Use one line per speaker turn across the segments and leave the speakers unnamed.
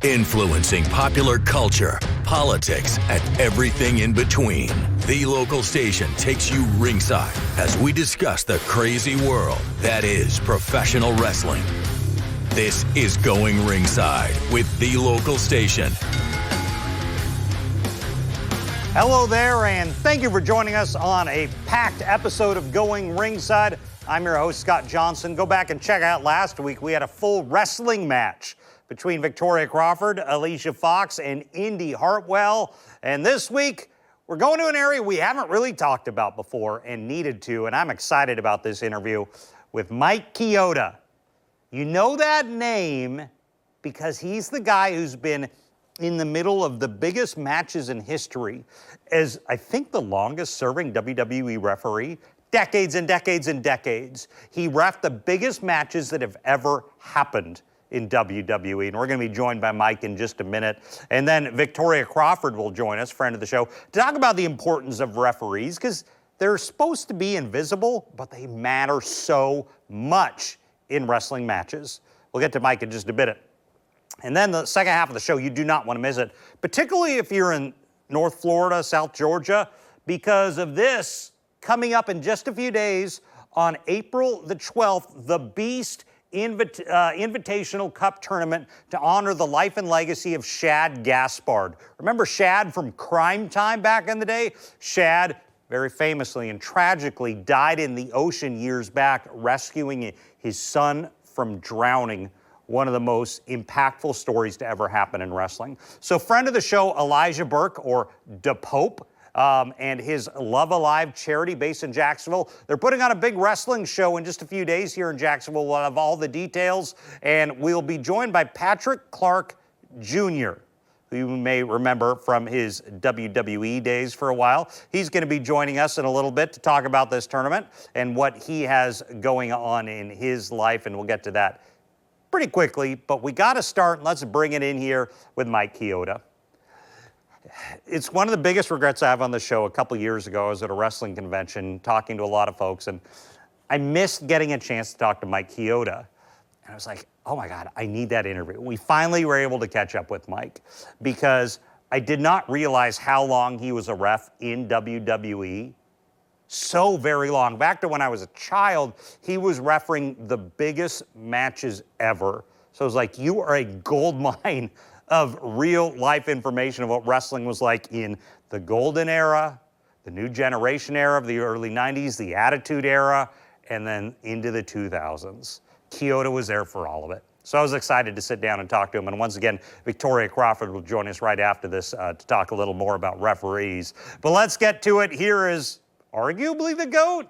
Influencing popular culture, politics, and everything in between. The local station takes you ringside as we discuss the crazy world that is professional wrestling. This is Going Ringside with The Local Station.
Hello there, and thank you for joining us on a packed episode of Going Ringside. I'm your host, Scott Johnson. Go back and check out last week. We had a full wrestling match between Victoria Crawford, Alicia Fox, and Indy Hartwell. And this week, we're going to an area we haven't really talked about before and needed to, and I'm excited about this interview with Mike Chioda. You know that name because he's the guy who's been in the middle of the biggest matches in history as, I think, the longest-serving WWE referee. Decades and decades and decades. He reffed the biggest matches that have ever happened in WWE, and we're going to be joined by Mike in just a minute. And then Victoria Crawford will join us, friend of the show, to talk about the importance of referees, because they're supposed to be invisible, but they matter so much in wrestling matches. We'll get to Mike in just a minute. And then the second half of the show, you do not want to miss it, particularly if you're in North Florida, South Georgia, because of this coming up in just a few days on April the 12th, the Beast Invitational Cup Tournament to honor the life and legacy of Shad Gaspard. Remember Shad from Crime Time back in the day? Shad very famously and tragically died in the ocean years back, rescuing his son from drowning. One of the most impactful stories to ever happen in wrestling. So friend of the show, Elijah Burke, or Da Pope, and his Love Alive charity based in Jacksonville. They're putting on a big wrestling show in just a few days here in Jacksonville. We'll have all the details, and we'll be joined by Patrick Clark Jr., who you may remember from his WWE days for a while. He's going to be joining us in a little bit to talk about this tournament and what he has going on in his life, and we'll get to that pretty quickly. But we got to start, and let's bring it in here with Mike Chioda. It's one of the biggest regrets I have on the show. A couple years ago, I was at a wrestling convention talking to a lot of folks, and I missed getting a chance to talk to Mike Chioda. And I was like, oh my God, I need that interview. We finally were able to catch up with Mike because I did not realize how long he was a ref in WWE. So very long. Back to when I was a child, he was refereeing the biggest matches ever. So it was like, you are a gold mine of real life information of what wrestling was like in the golden era, the new generation era of the early 90s, the attitude era, and then into the 2000s. Chioda was there for all of it. So I was excited to sit down and talk to him. And once again, Victoria Crawford will join us right after this to talk a little more about referees. But let's get to it. Here is arguably the GOAT.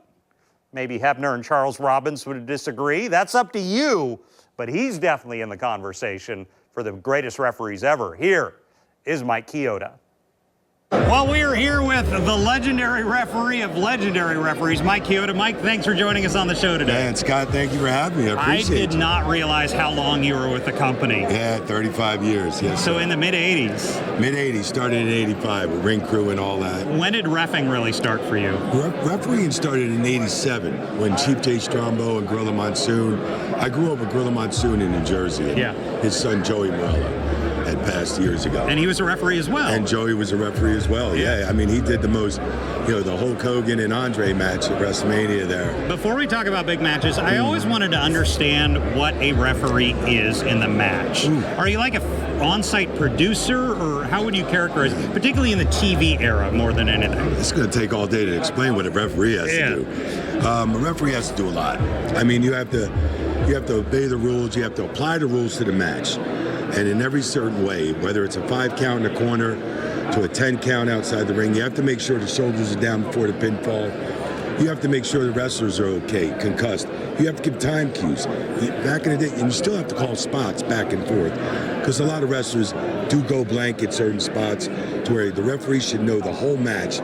Maybe Hebner and Charles Robbins would disagree. That's up to you, but he's definitely in the conversation for the greatest referees ever. Here is Mike Chioda. Well, we are here with the legendary referee of legendary referees, Mike Chioda. Mike, thanks for joining us on the show today.
Man, Scott, thank you for having me. I appreciate it.
I did not realize how long you were with the company.
Yeah, 35 years, yes.
So in the mid-'80s?
Mid-'80s, started in 85 with ring crew and all that.
When did reffing really start for you?
Refereeing started in 87 when Chief J. Strombo and Gorilla Monsoon. I grew up with Gorilla Monsoon in New Jersey. And his son, Joey Morello, had passed years ago.
And he was a referee as well.
And Joey was a referee as well, yeah. I mean, he did the most, the Hulk Hogan and Andre match at WrestleMania there.
Before we talk about big matches, I always wanted to understand what a referee is in the match. Are you like a on-site producer, or how would you characterize it, particularly in the TV era more than anything?
It's going to take all day to explain what a referee has to do. A referee has to do a lot. I mean, you have to obey the rules, you have to apply the rules to the match. And in every certain way, whether it's a 5 count in the corner to a 10 count outside the ring, you have to make sure the shoulders are down before the pinfall. You have to make sure the wrestlers are okay, concussed. You have to give time cues. Back in the day, and you still have to call spots back and forth, because a lot of wrestlers do go blank at certain spots to where the referee should know the whole match,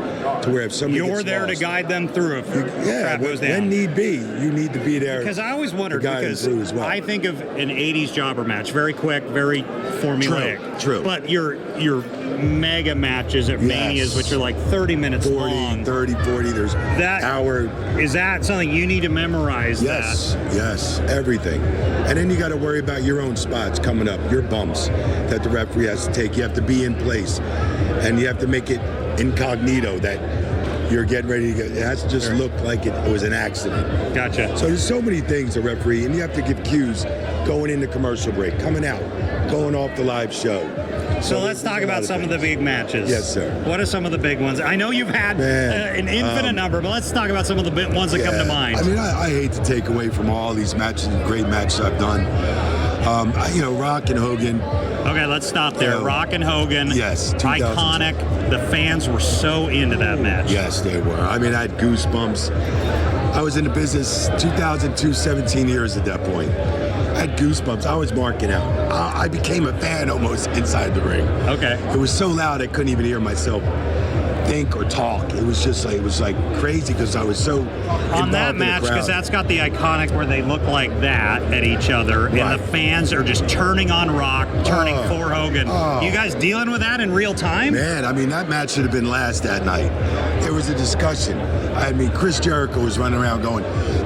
to where if somebody
You're there to guide them through if crap goes down.
When need be, you need to be there.
Because I always wondered, because I think of an 80s jobber match, very quick, very formulaic.
True.
But your mega matches at Manias, which are like 30 minutes long.
30, 40, there's hours power.
Is that something you need to memorize?
Yes, yes, everything. And then you got to worry about your own spots coming up, your bumps that the referee has to take. You have to be in place, and you have to make it incognito that you're getting ready to get. It has to just look like it was an accident.
Gotcha.
So there's so many things a referee, and you have to give cues going into commercial break, coming out, going off the live show.
So let's talk about some of the big matches.
Yes, sir.
What are some of the big ones? I know you've had an infinite number, but let's talk about some of the big ones that come to mind.
I mean, I hate to take away from all these matches, great matches I've done. Rock and Hogan.
Okay, let's stop there. Rock and Hogan.
Yes.
Iconic. The fans were so into that match.
Yes, they were. I mean, I had goosebumps. I was in the business 2002, 17 years at that point. I had goosebumps. I was marking out. I became a fan almost inside the ring.
Okay.
It was so loud I couldn't even hear myself think or talk. It was like crazy because I was so
on that match, because that's got the iconic where they look like that at each other, and the fans are just turning on Rock, turning for Hogan. You guys dealing with that in real time?
Man, I mean, that match should have been last that night. There was a discussion. I mean, Chris Jericho was running around going,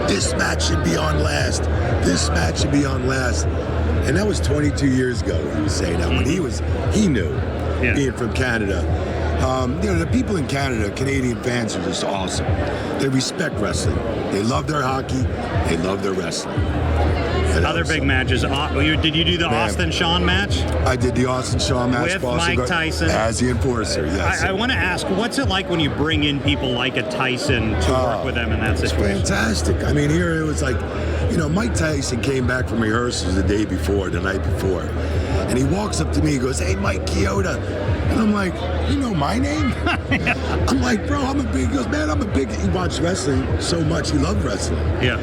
"This match should be on last. This match should be on last." And that was 22 years ago. He was saying that when he knew, being from Canada. The people in Canada, Canadian fans, are just awesome. They respect wrestling. They love their hockey. They love their wrestling.
Other big matches. Did you do the Austin-Shawn match?
I did the Austin-Shawn match.
With Mike Tyson.
As the enforcer, yes.
I want to ask, what's it like when you bring in people like a Tyson to work with them in that situation?
It's fantastic. I mean, here it was like, Mike Tyson came back from rehearsals the night before. And he walks up to me and goes, "Hey, Mike Chioda." And I'm like, "You know my name?" I'm like, "Bro, he goes, "Man, he watched wrestling so much. He loved wrestling."
Yeah.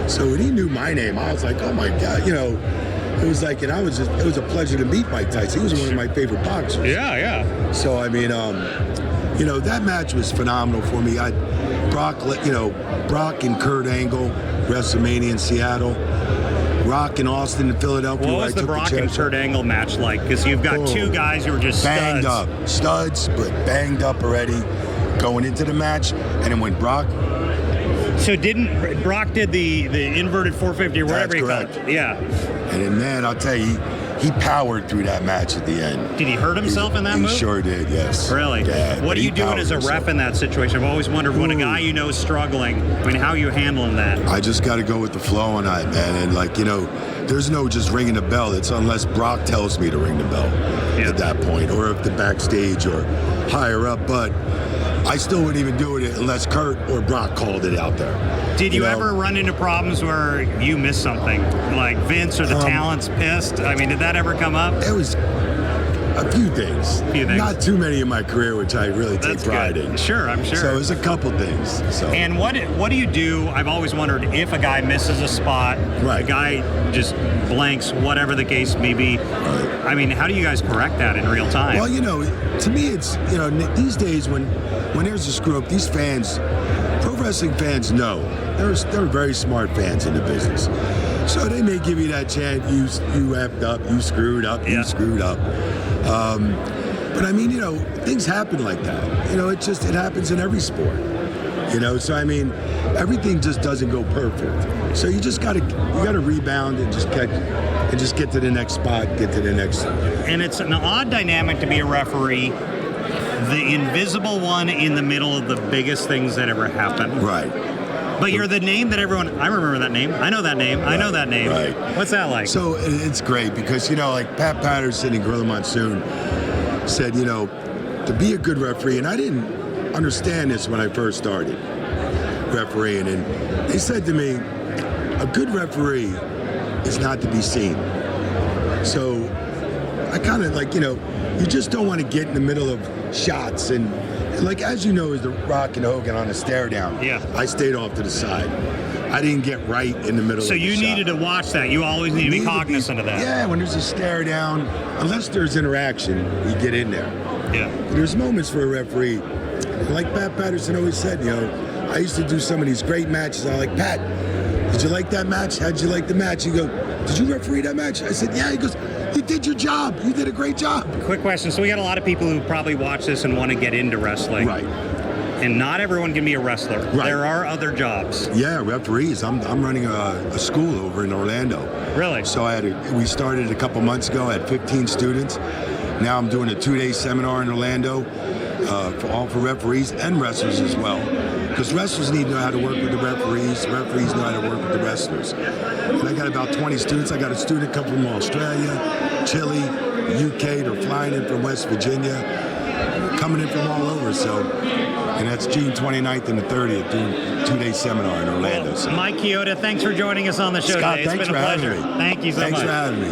So when he knew my name, I was like, "Oh my God," it was like, and it was a pleasure to meet Mike Tyson. He was one of my favorite boxers.
Yeah.
So, I mean, that match was phenomenal for me. Brock and Kurt Angle, WrestleMania in Seattle. Rock in Austin and Philadelphia.
What was the Brock and Kurt Angle match like? Because you've got two guys who were just
banged up. Studs, but banged up already going into the match. And then when Brock...
So Brock did the inverted 450 or whatever he called it? Yeah.
And then, man, I'll tell you, he powered through that match at the end.
Did he hurt himself in that move?
He sure did, yes.
Really?
Yeah,
what are you doing as a ref in that situation? I've always wondered when a guy is struggling, how are you handling that?
I just got to go with the flow on that, man. And, there's no just ringing the bell. It's unless Brock tells me to ring the bell at that point, or if the backstage or higher up. But I still wouldn't even do it unless Kurt or Brock called it out there.
Did you ever run into problems where you missed something? Like Vince or the talent's pissed? I mean, did that ever come up?
It was a few things. Not too many in my career, which I really take pride in.
Sure, I'm sure.
So it was a couple things. So.
And what do you do? I've always wondered if a guy misses a spot, a guy just blanks, whatever the case may be. Right. I mean, how do you guys correct that in real time?
Well, to me, it's, these days when there's a screw up, these fans, pro wrestling fans know. They're very smart fans in the business. So they may give you that chant, you effed up, you screwed up, you screwed up. But I mean, things happen like that. It happens in every sport. So I mean, everything just doesn't go perfect. So you gotta rebound and just get to the next spot, get to the next.
And it's an odd dynamic to be a referee, the invisible one in the middle of the biggest things that ever happen.
Right.
But you're the name that I remember that name. I know that name. Right. I know that name.
Right.
What's that like?
So it's great because, like Pat Patterson and Gorilla Monsoon said, to be a good referee, and I didn't understand this when I first started refereeing, and they said to me, a good referee is not to be seen. So I kind of you just don't want to get in the middle of shots and as you know, as the Rock and Hogan on a stare down.
Yeah.
I stayed off to the side. I didn't get right in the middle of the shot. So
you needed to watch that. You always need to be cognizant of that.
Yeah, when there's a stare down, unless there's interaction, you get in there.
Yeah.
There's moments for a referee. Like Pat Patterson always said, I used to do some of these great matches. I'm like, Pat, did you like that match? How'd you like the match? You go, did you referee that match? I said, yeah. He goes, you did your job. You did a great job.
Quick question. So we got a lot of people who probably watch this and want to get into wrestling.
Right.
And not everyone can be a wrestler.
Right.
There are other jobs.
Yeah, referees. I'm running a school over in Orlando.
Really?
So we started a couple months ago. I had 15 students. Now I'm doing a 2-day seminar in Orlando, for referees and wrestlers as well. Because wrestlers need to know how to work with the referees. Referees know how to work with the wrestlers. And I got about 20 students. I got a student come from Australia, Chile, UK. They're flying in from West Virginia, coming in from all over. So, and that's June 29th and the 30th, doing a 2-day seminar in Orlando.
Well,
so.
Mike Chioda, thanks for joining us on the show
Scott,
today. It's
thanks
been a
for
pleasure.
having me.
Thank you so much.
Thanks for having me.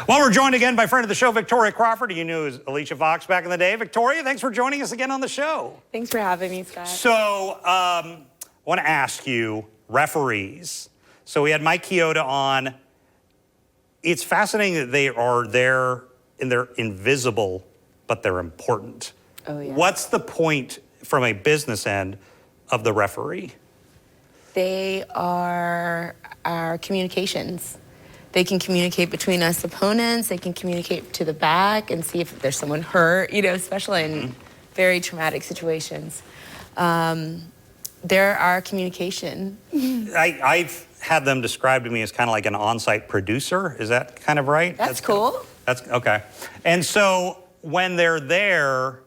Well, we're joined again by friend of the show, Victoria Crawford. You knew as Alicia Fox back in the day. Victoria, thanks for joining us again on the show.
Thanks for having me, Scott.
So, I want to ask you, referees. So we had Mike Chioda on. It's fascinating that they are there and they're invisible, but they're important.
Oh, yeah.
What's the point from a business end of the referee?
They are our communications. They can communicate between us opponents. They can communicate to the back and see if there's someone hurt, especially in very traumatic situations. They're our communication.
I've had them described to me as kind of like an on-site producer. Is that kind of right?
That's cool.
That's okay. And so when they're there,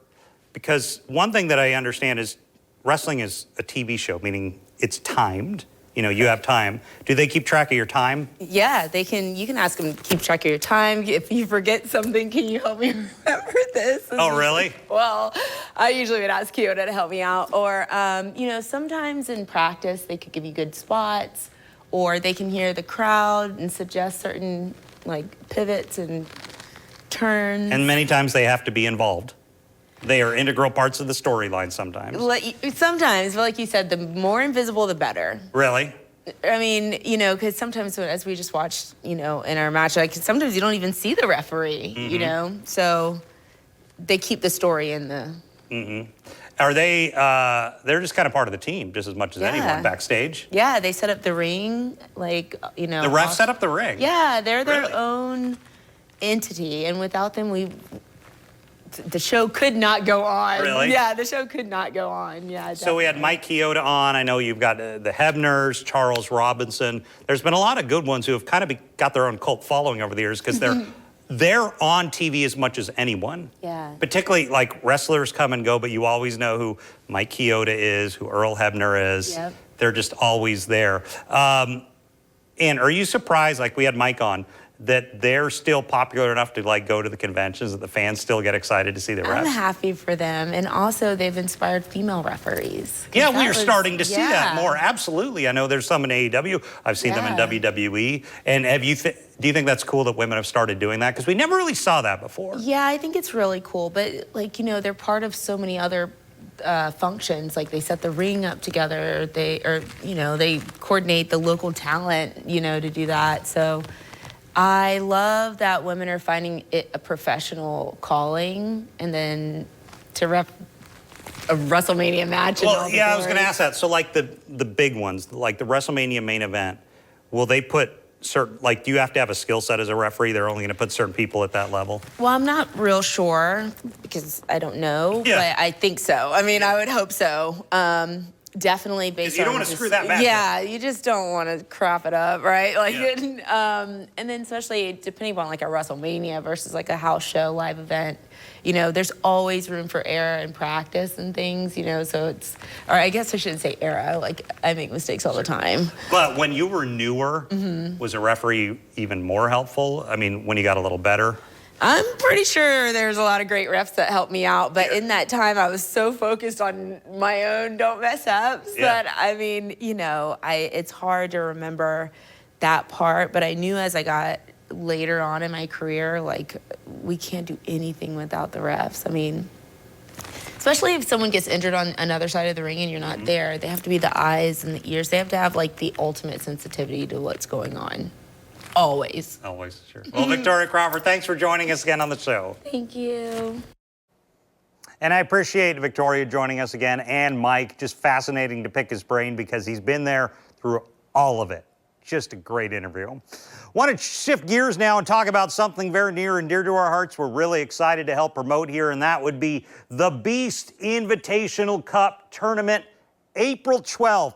because one thing that I understand is wrestling is a TV show, meaning it's timed. You have time. Do they keep track of your time?
Yeah, they can. You can ask them to keep track of your time. If you forget something, can you help me remember this?
Oh, really?
Well, I usually would ask Chioda to help me out. Or, sometimes in practice, they could give you good spots, or they can hear the crowd and suggest certain, pivots and turns.
And many times they have to be involved. They are integral parts of the storyline sometimes.
Sometimes, but like you said, the more invisible, the better.
Really?
I mean, because sometimes as we just watched, in our match, sometimes you don't even see the referee, So they keep the story in the...
Mm-hmm. Are they, they're just kind of part of the team just as much as anyone backstage?
Yeah, they set up the ring, The
refs set up the ring?
Yeah, they're their own entity, and without them, the show could not go on.
Really?
Yeah, the show could not go on. Yeah. Definitely.
So we had Mike Chioda on. I know you've got the Hebners, Charles Robinson. There's been a lot of good ones who have kind of got their own cult following over the years because they're on TV as much as anyone.
Yeah.
Particularly wrestlers come and go, but you always know who Mike Chioda is, who Earl Hebner is.
Yep.
They're just always there. And are you surprised, we had Mike on, that they're still popular enough to go to the conventions, that the fans still get excited to see the refs?
I'm happy for them. And also they've inspired female referees.
Yeah, we're starting to see that more. Absolutely. I know there's some in AEW. I've seen them in WWE. And do you think that's cool that women have started doing that? Because we never really saw that before.
Yeah, I think it's really cool. But they're part of so many other functions. They set the ring up together. They coordinate the local talent, to do that. So I love that women are finding it a professional calling, and then to rep a WrestleMania match.
Well, yeah, I was going to ask that. So, the big ones, the WrestleMania main event, will they put certain, do you have to have a skill set as a referee? They're only going to put certain people at that level?
Well, I'm not real sure because I don't know, but I think so. I mean, I would hope so. Definitely based on...
You don't want to screw that match up.
Yeah, you just don't want to crap it up, right? And then especially depending on a WrestleMania versus a house show live event, there's always room for error and practice and things, so it's... Or I guess I shouldn't say error, I make mistakes all the time.
But when you were newer, was a referee even more helpful? I mean, when you got a little better?
I'm pretty sure there's a lot of great refs that helped me out, but in that time I was so focused on my own don't mess ups that it's hard to remember that part, but I knew as I got later on in my career, we can't do anything without the refs. I mean, especially if someone gets injured on another side of the ring and you're not there, they have to be the eyes and the ears. They have to have the ultimate sensitivity to what's going on. Always.
Always, sure. Well, Victoria Crawford, thanks for joining us again on the show.
Thank you.
And I appreciate Victoria joining us again, and Mike. Just fascinating to pick his brain because he's been there through all of it. Just a great interview. Want to shift gears now and talk about something very near and dear to our hearts. We're really excited to help promote here, and that would be the Beast Invitational Cup Tournament, April 12th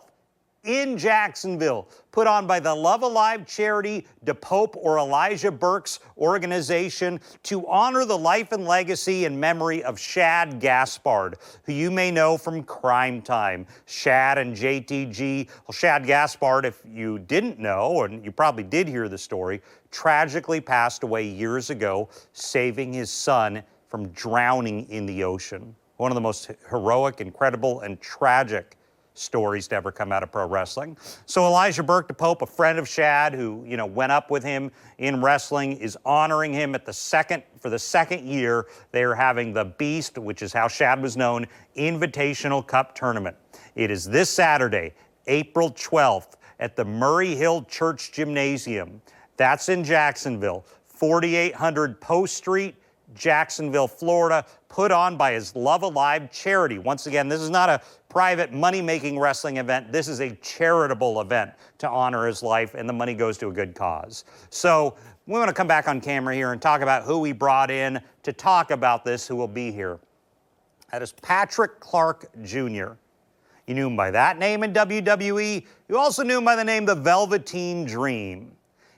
in Jacksonville, put on by the Love Alive charity, DePope or Elijah Burke's organization, to honor the life and legacy and memory of Shad Gaspard, who you may know from Crime Time. Shad and JTG. Well, Shad Gaspard, if you didn't know, and you probably did hear the story, tragically passed away years ago, saving his son from drowning in the ocean. One of the most heroic, incredible, and tragic stories to ever come out of pro wrestling. So Elijah Burke DePope, a friend of Shad who, went up with him in wrestling, is honoring him for the second year. They are having the Beast, which is how Shad was known, Invitational Cup Tournament. It is this Saturday, April 12th, at the Murray Hill Church Gymnasium. That's in Jacksonville, 4800 Post Street, Jacksonville, Florida, put on by his Love Alive charity. Once again, this is not a private money-making wrestling event. This is a charitable event to honor his life, and the money goes to a good cause. So we want to come back on camera here and talk about who we brought in to talk about this, who will be here. That is Patrick Clark Jr. You knew him by that name in WWE. You also knew him by the name The Velveteen Dream.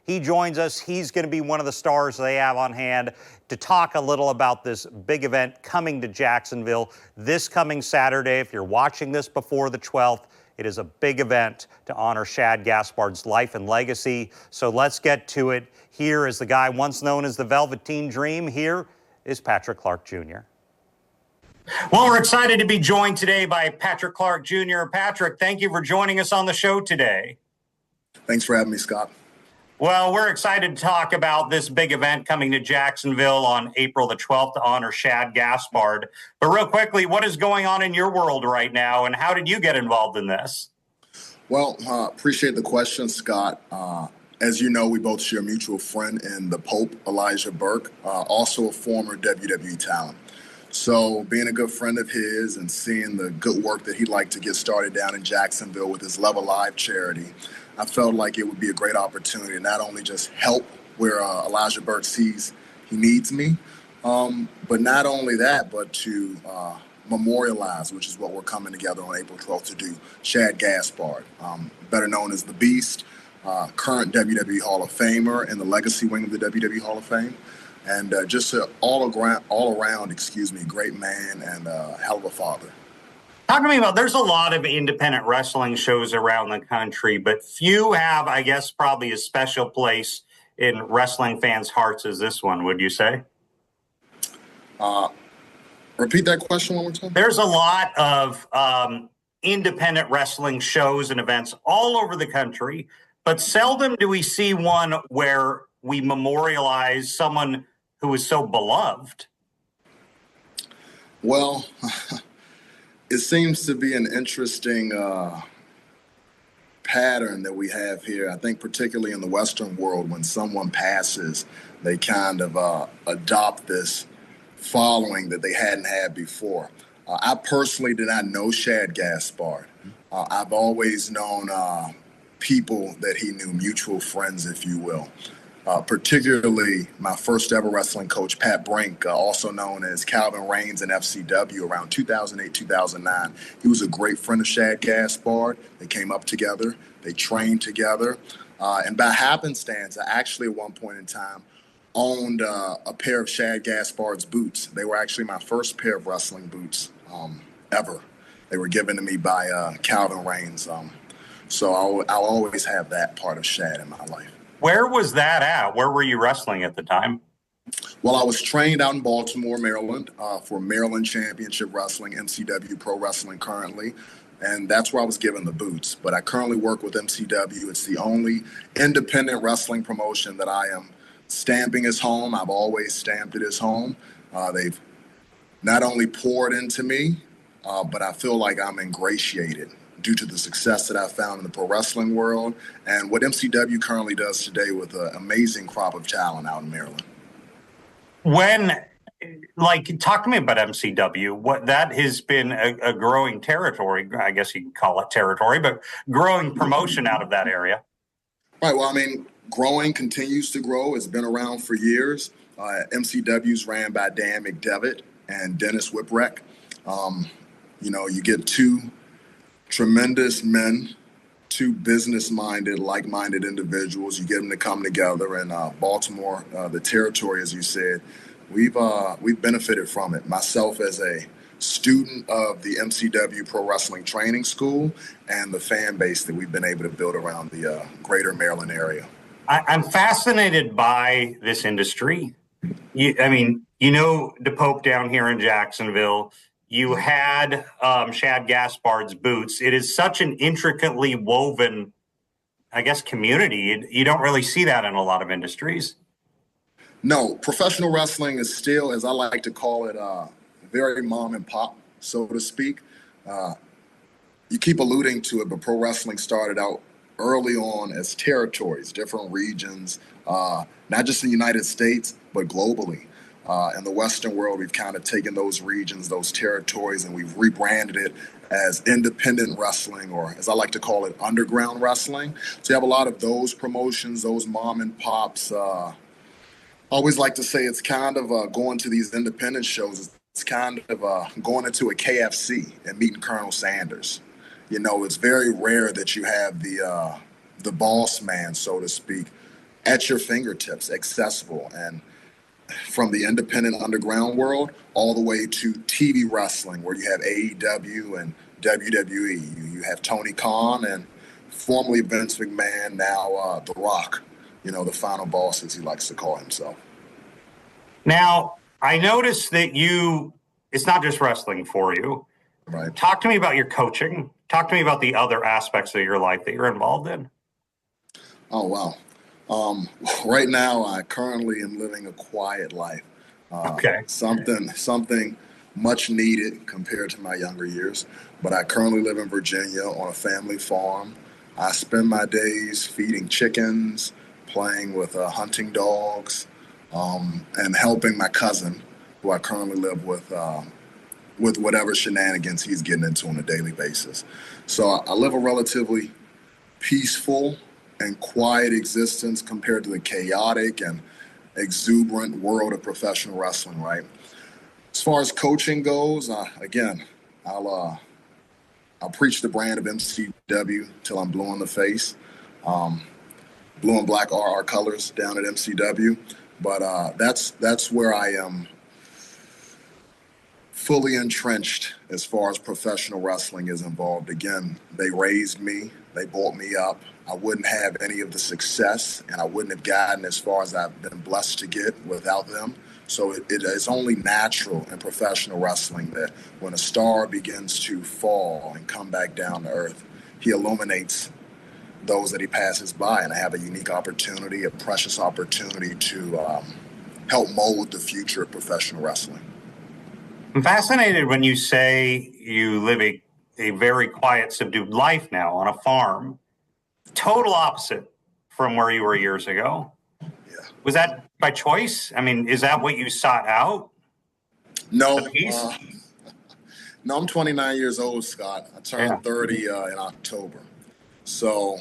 He joins us. He's going to be one of the stars they have on hand to talk a little about this big event coming to Jacksonville this coming Saturday. If you're watching this before the 12th, it is a big event to honor Shad Gaspard's life and legacy. So let's get to it. Here is the guy once known as the Velveteen Dream. Here is Patrick Clark Jr. Well, we're excited to be joined today by Patrick Clark Jr. Patrick, thank you for joining us on the show today.
Thanks for having me, Scott.
Well, we're excited to talk about this big event coming to Jacksonville on April the 12th to honor Shad Gaspard. But real quickly, what is going on in your world right now, and how did you get involved in this?
Well, appreciate the question, Scott. As you know, we both share a mutual friend in the Pope, Elijah Burke, also a former WWE talent. So being a good friend of his and seeing the good work that he'd like to get started down in Jacksonville with his Love Alive charity, I felt like it would be a great opportunity to not only just help where Elijah Burke sees he needs me, but not only that, but to memorialize, which is what we're coming together on April 12th to do, Shad Gaspard, better known as the Beast, current WWE Hall of Famer in the legacy wing of the WWE Hall of Fame, and just an all around, great man and hell of a father.
Talk to me about, there's a lot of independent wrestling shows around the country, but few have, I guess, probably a special place in wrestling fans' hearts as this one, would you say?
Repeat that question one more time.
There's a lot of independent wrestling shows and events all over the country, but seldom do we see one where we memorialize someone who is so beloved.
Well, it seems to be an interesting pattern that we have here. I think particularly in the Western world, when someone passes, they kind of adopt this following that they hadn't had before. I personally did not know Shad Gaspard. I've always known people that he knew, mutual friends, if you will. Particularly my first ever wrestling coach, Pat Brink, also known as Calvin Reigns in FCW around 2008, 2009. He was a great friend of Shad Gaspard. They came up together. They trained together. And by happenstance, I actually at one point in time owned a pair of Shad Gaspard's boots. They were actually my first pair of wrestling boots ever. They were given to me by Calvin Reigns. So I'll always have that part of Shad in my life.
Where was that at? Where were you wrestling at the time?
Well, I was trained out in Baltimore, Maryland, for Maryland Championship Wrestling, MCW Pro Wrestling currently, and that's where I was given the boots. But I currently work with MCW. It's the only independent wrestling promotion that I am stamping as home. I've always stamped it as home. They've not only poured into me, but I feel like I'm ingratiated due to the success that I found in the pro wrestling world and what MCW currently does today with an amazing crop of talent out in Maryland.
Talk to me about MCW. What that has been a growing territory, I guess you can call it territory, but growing promotion out of that area.
Right. Well, I mean, growing continues to grow. It's been around for years. MCW's ran by Dan McDevitt and Dennis Whipwreck. You get two tremendous men, two business-minded, like-minded individuals. You get them to come together, and Baltimore, the territory, as you said, we've benefited from it. Myself as a student of the MCW Pro Wrestling Training School and the fan base that we've been able to build around the greater Maryland area.
I'm fascinated by this industry. DePope down here in Jacksonville. You had Shad Gaspard's boots. It is such an intricately woven, I guess, community. You don't really see that in a lot of industries.
No, professional wrestling is still, as I like to call it, very mom and pop, so to speak. You keep alluding to it, but pro wrestling started out early on as territories, different regions, not just in the United States, but globally. In the Western world, we've kind of taken those regions, those territories, and we've rebranded it as independent wrestling, or as I like to call it, underground wrestling. So you have a lot of those promotions, those mom and pops. I always like to say it's kind of going to these independent shows. It's kind of going into a KFC and meeting Colonel Sanders. It's very rare that you have the boss man, so to speak, at your fingertips, accessible. And from the independent underground world all the way to TV wrestling, where you have AEW and WWE. You have Tony Khan and formerly Vince McMahon, now The Rock, the final boss, as he likes to call himself.
Now, I noticed that it's not just wrestling for you.
Right.
Talk to me about your coaching. Talk to me about the other aspects of your life that you're involved in.
Oh, wow. Right now, I currently am living a quiet life.
Okay.
Something much needed compared to my younger years. But I currently live in Virginia on a family farm. I spend my days feeding chickens, playing with hunting dogs, and helping my cousin, who I currently live with whatever shenanigans he's getting into on a daily basis. So I live a relatively peaceful and quiet existence compared to the chaotic and exuberant world of professional wrestling, right? As far as coaching goes, again, I'll preach the brand of MCW till I'm blue in the face. Blue and black are our colors down at MCW, but that's where I am fully entrenched as far as professional wrestling is involved. Again, they raised me, they brought me up. I wouldn't have any of the success, and I wouldn't have gotten as far as I've been blessed to get without them. So it is only natural in professional wrestling that when a star begins to fall and come back down to earth, he illuminates those that he passes by, and I have a unique opportunity, a precious opportunity to help mold the future of professional wrestling.
I'm fascinated when you say you live a very quiet, subdued life now on a farm. Total opposite from where you were years ago.
Yeah.
Was that by choice? I mean, is that what you sought out?
No. No, I'm 29 years old, Scott. I turned 30 in October. So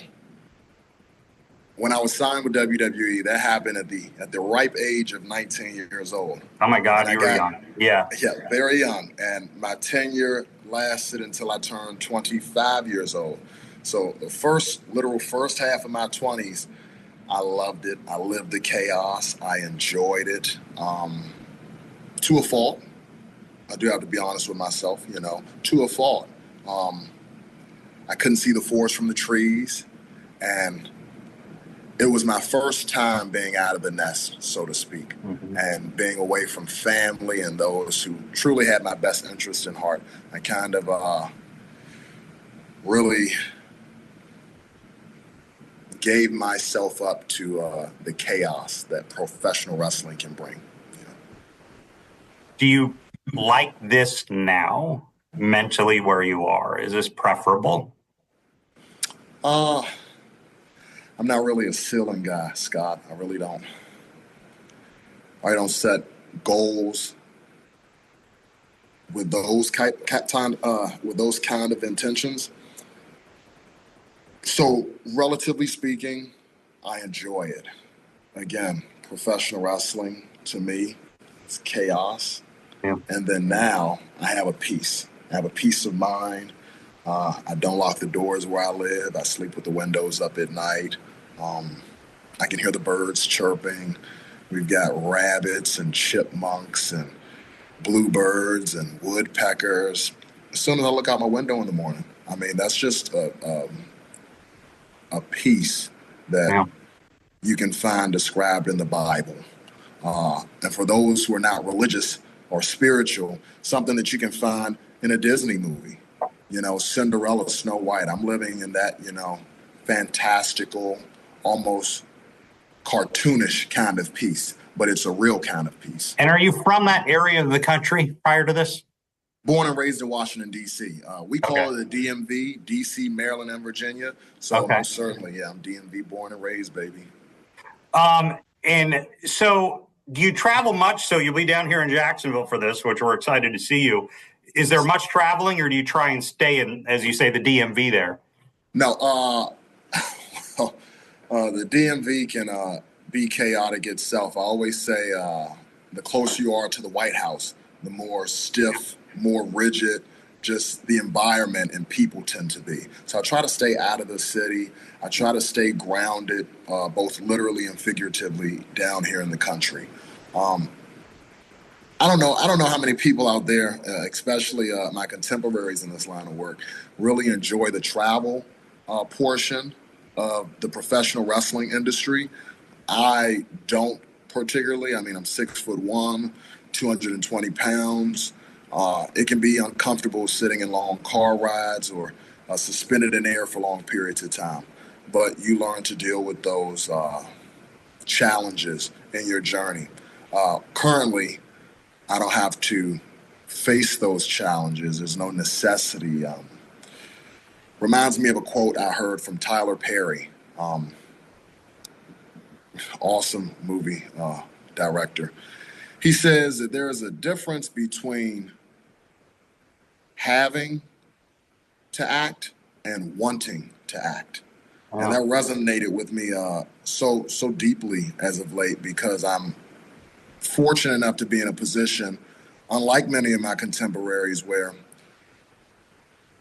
when I was signed with WWE, that happened at the ripe age of 19 years old.
Oh my God, you were young. Yeah.
Yeah, very young. And my tenure lasted until I turned 25 years old. So the literal first half of my 20s, I loved it. I lived the chaos. I enjoyed it to a fault. I do have to be honest with myself, to a fault. I couldn't see the forest from the trees, and it was my first time being out of the nest, so to speak, and being away from family and those who truly had my best interest in heart. I kind of really gave myself up to the chaos that professional wrestling can bring.
Do you like this now, mentally, where you are? Is this preferable?
I'm not really a ceiling guy, Scott. I really don't. I don't set goals with those kind of intentions. So, relatively speaking, I enjoy it. Again, professional wrestling to me, it's chaos.
Yeah.
And then now I have a peace. I have a peace of mind. I don't lock the doors where I live. I sleep with the windows up at night. I can hear the birds chirping. We've got rabbits and chipmunks and bluebirds and woodpeckers. As soon as I look out my window in the morning, I mean, that's just a peace that you can find described in the Bible. And for those who are not religious or spiritual, something that you can find in a Disney movie. You know, Cinderella, Snow White. I'm living in that, fantastical, almost cartoonish kind of peace, but it's a real kind of peace.
And are you from that area of the country prior to this?
Born and raised in Washington, D.C. We call it the DMV, D.C., Maryland, and Virginia. So most certainly, I'm DMV born and raised, baby.
And so do you travel much? So you'll be down here in Jacksonville for this, which we're excited to see you. Is there much traveling, or do you try and stay in, as you say, the DMV there?
No, the DMV can be chaotic itself. I always say the closer you are to the White House, the more stiff, more rigid, just the environment and people tend to be. So I try to stay out of the city. I try to stay grounded, both literally and figuratively, down here in the country. I don't know how many people out there, especially my contemporaries in this line of work, really enjoy the travel portion of the professional wrestling industry. I don't particularly. I mean, I'm 6'1", 220 pounds. It can be uncomfortable sitting in long car rides or suspended in air for long periods of time. But you learn to deal with those challenges in your journey. Currently, I don't have to face those challenges. There's no necessity. Reminds me of a quote I heard from Tyler Perry, awesome movie director. He says that there is a difference between having to act and wanting to act. And that resonated with me so deeply as of late, because I'm fortunate enough to be in a position, unlike many of my contemporaries, where,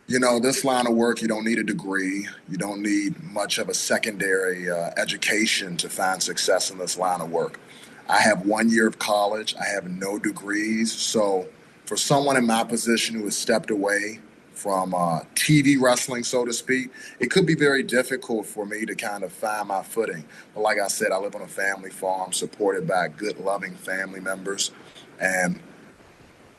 this line of work, you don't need a degree. You don't need much of a secondary education to find success in this line of work. I have 1 year of college. I have no degrees. So for someone in my position who has stepped away from TV wrestling, so to speak, it could be very difficult for me to kind of find my footing. But like I said, I live on a family farm supported by good, loving family members. And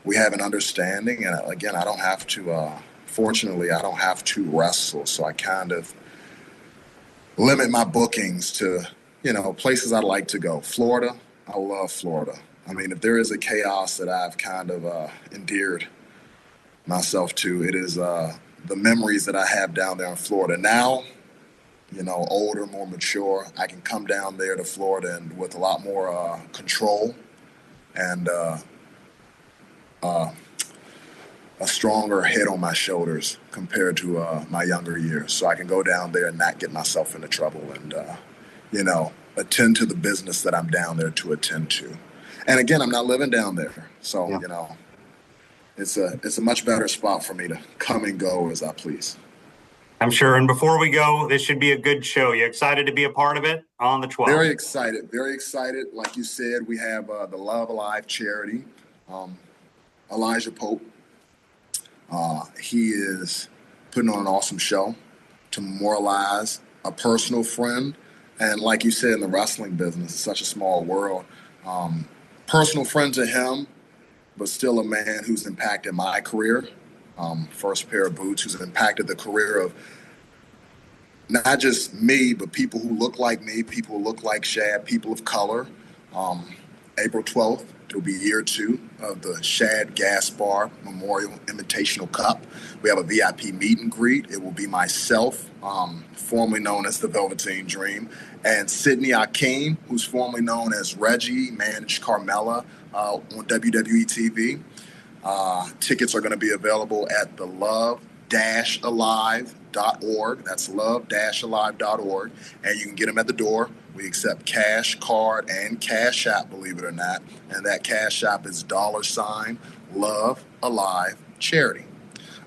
we have an understanding. And again, I don't have to, fortunately, I don't have to wrestle. So I kind of limit my bookings to, places I'd like to go. Florida, I love Florida. I mean, if there is a chaos that I've kind of endeared myself to, it is the memories that I have down there in Florida. Now, older, more mature, I can come down there to Florida and with a lot more control and a stronger head on my shoulders compared to my younger years. So I can go down there and not get myself into trouble and, attend to the business that I'm down there to attend to. And again, I'm not living down there. So, it's a much better spot for me to come and go as I please.
I'm sure. And before we go, this should be a good show. You excited to be a part of it on the 12th?
Very excited. Very excited. Like you said, we have the Love Alive charity. Elijah Pope. He is putting on an awesome show to memorialize a personal friend. And like you said, in the wrestling business, it's such a small world. Personal friend to him, but still a man who's impacted my career. First pair of boots, who's impacted the career of not just me, but people who look like me, people who look like Shad, people of color. April 12th, it'll be year 2 of the Shad Gaspar Memorial Invitational Cup. We have a VIP meet and greet. It will be myself, formerly known as the Velveteen Dream, and Sydney Akeem, who's formerly known as Reggie, managed Carmella on WWE TV. Tickets are going to be available at theLove-Alive.com. love-alive.org. That's love-alive.org. And you can get them at the door. We accept cash, card, and Cash App, believe it or not. And that Cash App is $Love Alive Charity.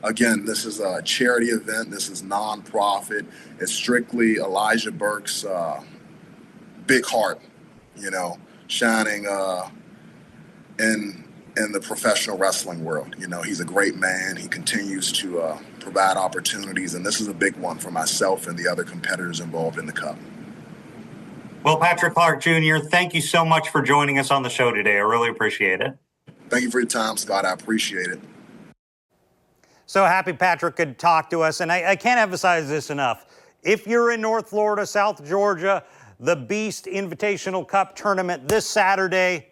Again, this is a charity event. This is nonprofit. It's strictly Elijah Burke's big heart, shining in the professional wrestling world. He's a great man. He continues to provide opportunities, and this is a big one for myself and the other competitors involved in the Cup.
Well, Patrick Clark Jr., thank you so much for joining us on the show today. I really appreciate it.
Thank you for your time, Scott. I appreciate it.
So happy Patrick could talk to us, and I can't emphasize this enough. If you're in North Florida, South Georgia, the Beast Invitational Cup Tournament this Saturday,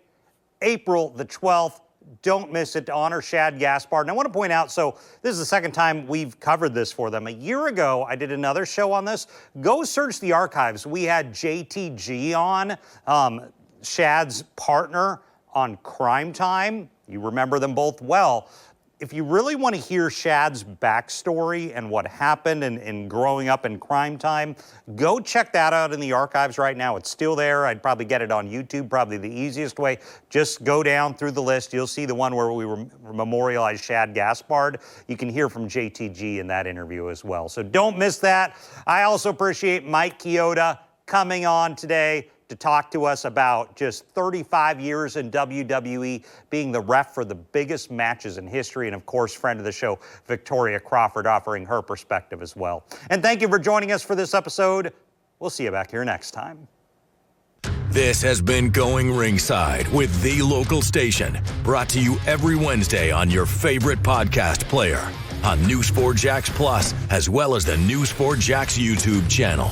April the 12th. Don't miss it to honor Shad Gaspard. And I want to point out, so this is the second time we've covered this for them. A year ago, I did another show on this. Go search the archives. We had JTG on, Shad's partner on Crime Time. You remember them both well. If you really want to hear Shad's backstory and what happened in growing up in Crime Time, go check that out in the archives right now. It's still there. I'd probably get it on YouTube, probably the easiest way. Just go down through the list. You'll see the one where we memorialized Shad Gaspard. You can hear from JTG in that interview as well. So don't miss that. I also appreciate Mike Chioda coming on today to talk to us about just 35 years in WWE, being the ref for the biggest matches in history, and of course, friend of the show, Victoria Crawford, offering her perspective as well. And thank you for joining us for this episode. We'll see you back here next time.
This has been Going Ringside with The Local Station, brought to you every Wednesday on your favorite podcast player, on News4 Jax Plus, as well as the News4 Jax YouTube channel.